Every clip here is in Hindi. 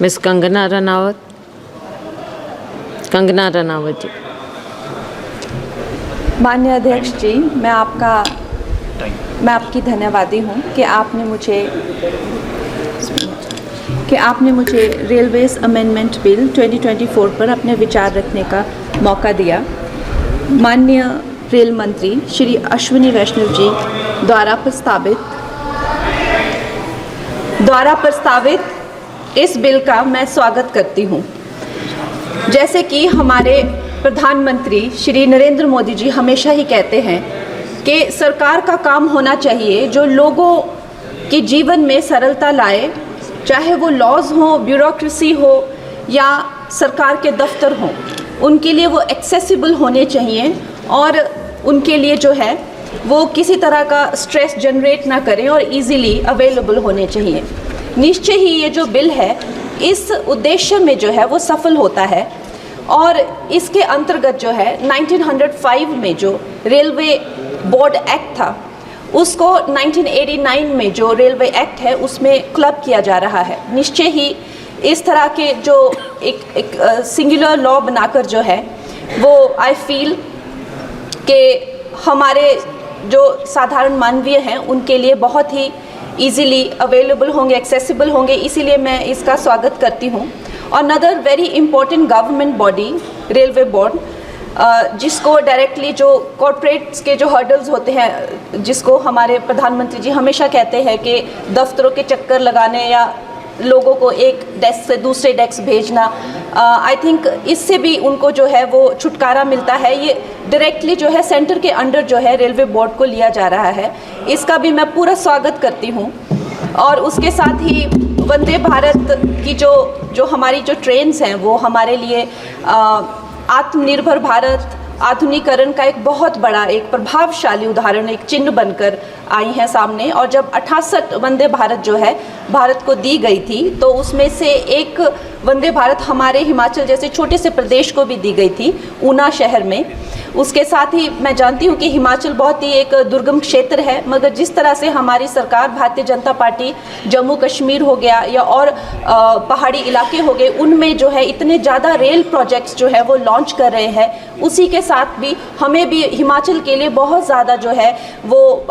मिस कंगना रनावत जी। माननीय अध्यक्ष जी, मैं आपकी धन्यवादी हूँ कि आपने मुझे रेलवेज अमेंडमेंट बिल 2024 पर अपने विचार रखने का मौका दिया। माननीय रेल मंत्री श्री अश्विनी वैष्णव जी द्वारा प्रस्तावित इस बिल का मैं स्वागत करती हूँ। जैसे कि हमारे प्रधानमंत्री श्री नरेंद्र मोदी जी हमेशा ही कहते हैं कि सरकार का काम होना चाहिए जो लोगों के जीवन में सरलता लाए, चाहे वो लॉज हो, ब्यूरोक्रेसी हो या सरकार के दफ्तर हों, उनके लिए वो एक्सेसिबल होने चाहिए और उनके लिए जो है वो किसी तरह का स्ट्रेस जनरेट ना करें और इजीली अवेलेबल होने चाहिए। निश्चय ही ये जो बिल है इस उद्देश्य में जो है वो सफल होता है और इसके अंतर्गत जो है 1905 में जो रेलवे बोर्ड एक्ट था उसको 1989 में जो रेलवे एक्ट है उसमें क्लब किया जा रहा है। निश्चय ही इस तरह के जो एक सिंगुलर लॉ बनाकर जो है वो आई फील कि हमारे जो साधारण मानवीय हैं उनके लिए बहुत ही इजीली अवेलेबल होंगे, एक्सेसिबल होंगे, इसीलिए मैं इसका स्वागत करती हूँ। Another very important government body railway board, जिसको डायरेक्टली जो कॉर्पोरेट्स के जो हर्डल्स होते हैं, जिसको हमारे प्रधानमंत्री जी हमेशा कहते हैं कि दफ्तरों के चक्कर लगाने या लोगों को एक डेस्क से दूसरे डेस्क भेजना, आई थिंक इससे भी उनको जो है वो छुटकारा मिलता है। ये डायरेक्टली जो है सेंटर के अंडर जो है रेलवे बोर्ड को लिया जा रहा है, इसका भी मैं पूरा स्वागत करती हूँ। और उसके साथ ही वंदे भारत की जो हमारी जो ट्रेन्स हैं वो हमारे लिए आत्मनिर्भर भारत आधुनिकीकरण का एक बहुत बड़ा एक प्रभावशाली उदाहरण, एक चिन्ह बनकर आई हैं सामने। और जब 68 वंदे भारत जो है भारत को दी गई थी तो उसमें से एक वंदे भारत हमारे हिमाचल जैसे छोटे से प्रदेश को भी दी गई थी, ऊना शहर में। उसके साथ ही मैं जानती हूँ कि हिमाचल बहुत ही एक दुर्गम क्षेत्र है, मगर जिस तरह से हमारी सरकार भारतीय जनता पार्टी जम्मू कश्मीर हो गया या और पहाड़ी इलाके हो गए, उनमें जो है इतने ज़्यादा रेल प्रोजेक्ट्स जो है वो लॉन्च कर रहे हैं, उसी के साथ भी हमें भी हिमाचल के लिए बहुत ज़्यादा जो है वो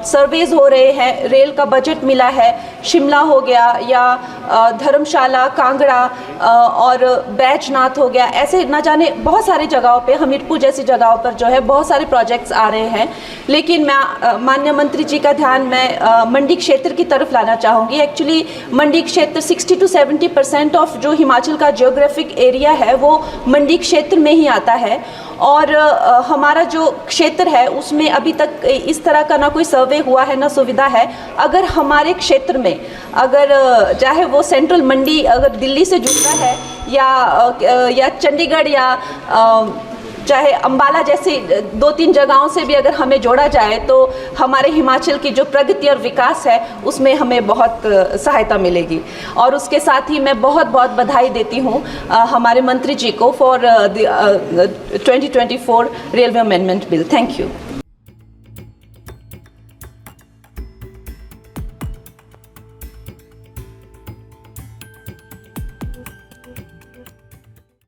सर्वेज हो रहे हैं, रेल का बजट मिला है। शिमला हो गया या धर्मशाला, कांगड़ा और बैजनाथ हो गया, ऐसे ना जाने बहुत सारी जगहों पे, हमीरपुर जैसी जगहों पर जो है बहुत सारे प्रोजेक्ट्स आ रहे हैं। लेकिन मैं माननीय मंत्री जी का ध्यान मैं मंडी क्षेत्र की तरफ लाना चाहूँगी। एक्चुअली मंडी क्षेत्र 60 to 70% ऑफ जो हिमाचल का जियोग्राफिक एरिया है वो मंडी क्षेत्र में ही आता है और हमारा जो क्षेत्र है उसमें अभी तक इस तरह का ना कोई सर्वे हुआ है ना सुविधा है। अगर हमारे क्षेत्र में अगर चाहे वो सेंट्रल मंडी अगर दिल्ली से जुड़ता है या चंडीगढ़ या चाहे अंबाला जैसी 2-3 जगहों से भी अगर हमें जोड़ा जाए तो हमारे हिमाचल की जो प्रगति और विकास है उसमें हमें बहुत सहायता मिलेगी। और उसके साथ ही मैं बहुत बहुत बधाई देती हूँ हमारे मंत्री जी को for 2024 railway amendment bill. Thank you.